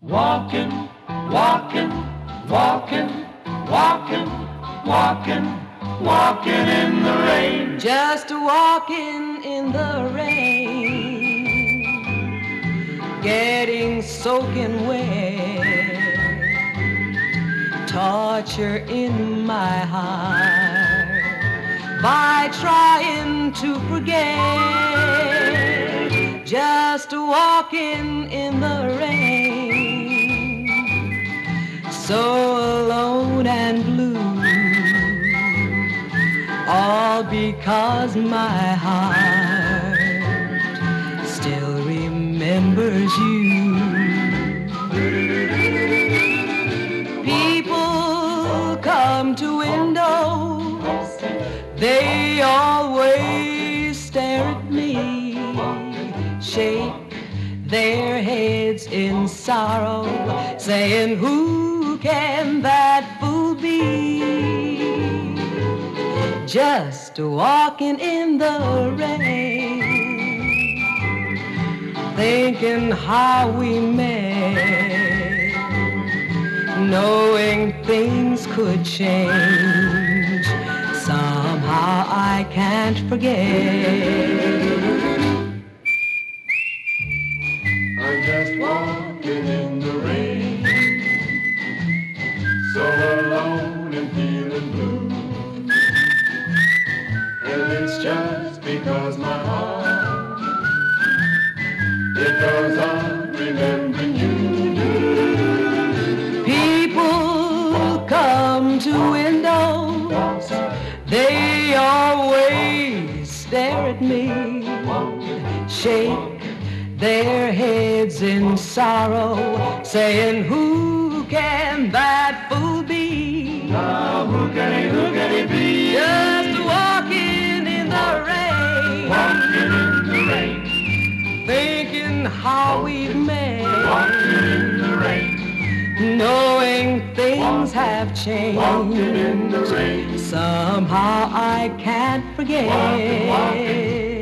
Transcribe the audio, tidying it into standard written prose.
Walking, walking, walking, walking, walking, walking in the rain. Just walking in the rain, getting soaking wet, torture in my heart by trying to forget. Just walking in the rain, so alone and blue, all because my heart still remembers you. People come to windows, they always stare at me, shake their heads in sorrow, saying, "Who can that fool be?" Just walking in the rain, thinking how we met, knowing things could change. Somehow I can't forget. I'm just walking in the rain, so alone and feeling blue. And it's just because my heart, it goes on remembering you. People come to windows, they always stare at me, shake their heads in sorrow, saying, "Who can that fool be?" Now who can he be? Just walking in the rain, Walking in the rain, thinking how we've met, walking in the rain, knowing things have changed. walking in the rain. Somehow I can't forget. Walking, walking.